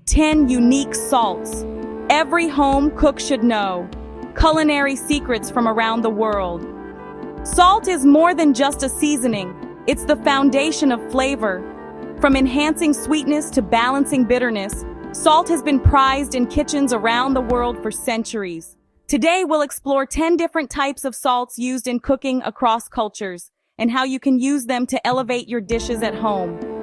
10 unique salts every home cook should know. Culinary secrets from around the world. Salt is more than just a seasoning. It's the foundation of flavor. From enhancing sweetness to balancing bitterness, salt has been prized in kitchens around the world for centuries. Today, we'll explore 10 different types of salts used in cooking across cultures and how you can use them to elevate your dishes at home.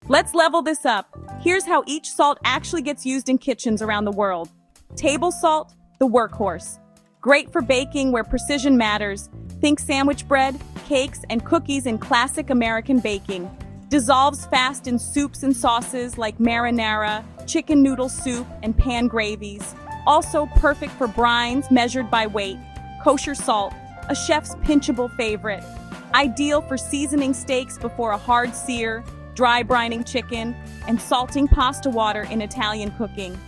Let's level this up. Here's how each salt actually gets used in kitchens around the world. Table salt, the workhorse. Great for baking where precision matters. Think sandwich bread, cakes, and cookies in classic American baking. Dissolves fast in soups and sauces like marinara, chicken noodle soup, and pan gravies. Also perfect for brines measured by weight. Kosher salt, a chef's pinchable favorite. Ideal for seasoning steaks before a hard sear, dry brining chicken, and salting pasta water in Italian cooking.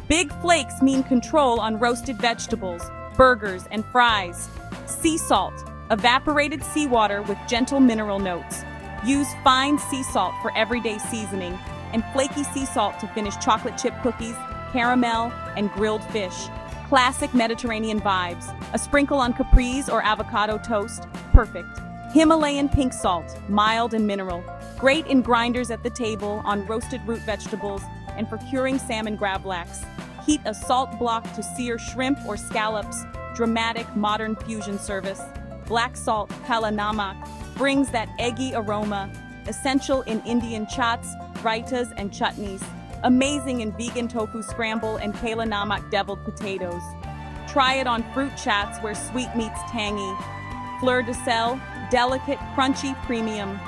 Big flakes mean control on roasted vegetables, burgers, and fries. Sea salt, evaporated seawater with gentle mineral notes. Use fine sea salt for everyday seasoning, and flaky sea salt to finish chocolate chip cookies, caramel, and grilled fish. Classic Mediterranean vibes. A sprinkle on capris or avocado toast, perfect. Himalayan pink salt, mild and mineral. Great in grinders at the table, on roasted root vegetables, and for curing salmon gravlax. Heat a salt block to sear shrimp or scallops. Dramatic modern fusion service. Black salt, kala namak, brings that eggy aroma. Essential in Indian chats, raitas, and chutneys. Amazing in vegan tofu scramble and kala namak deviled potatoes. Try it on fruit chats where sweet meets tangy. Fleur de Sel, delicate, crunchy premium.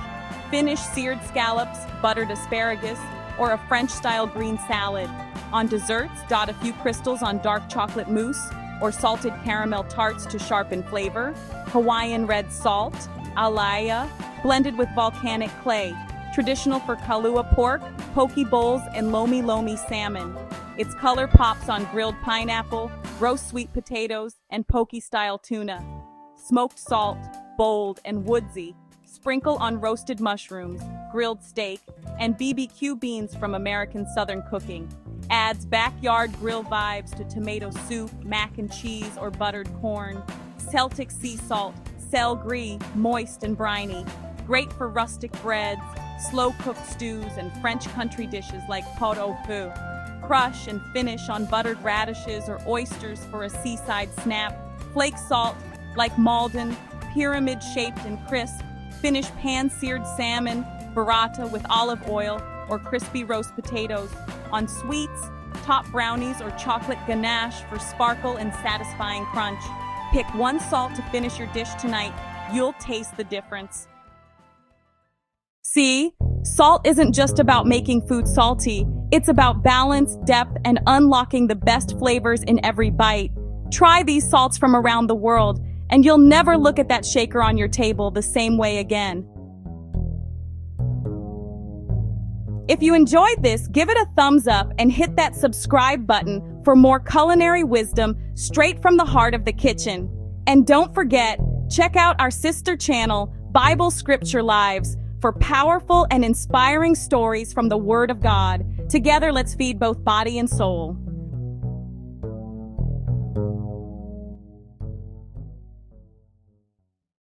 Finish seared scallops, buttered asparagus, or a French-style green salad. On desserts, dot a few crystals on dark chocolate mousse or salted caramel tarts to sharpen flavor. Hawaiian red salt, alaya, blended with volcanic clay. Traditional for kalua pork, poke bowls, and lomi lomi salmon. Its color pops on grilled pineapple, roast sweet potatoes, and poke-style tuna. Smoked salt, bold and woodsy. Sprinkle on roasted mushrooms, grilled steak, and BBQ beans from American Southern cooking. Adds backyard grill vibes to tomato soup, mac and cheese, or buttered corn. Celtic sea salt, sel gris, moist and briny. Great for rustic breads, slow-cooked stews, and French country dishes like pot au feu. Crush and finish on buttered radishes or oysters for a seaside snap. Flake salt, like Maldon, pyramid-shaped and crisp. Finish pan-seared salmon, burrata with olive oil, or crispy roast potatoes. On sweets, top brownies or chocolate ganache for sparkle and satisfying crunch. Pick one salt to finish your dish tonight. You'll taste the difference. See, salt isn't just about making food salty. It's about balance, depth, and unlocking the best flavors in every bite. Try these salts from around the world, and you'll never look at that shaker on your table the same way again. If you enjoyed this, give it a thumbs up and hit that subscribe button for more culinary wisdom straight from the heart of the kitchen. And don't forget, check out our sister channel, Bible Scripture Lives, for powerful and inspiring stories from the Word of God. Together, let's feed both body and soul.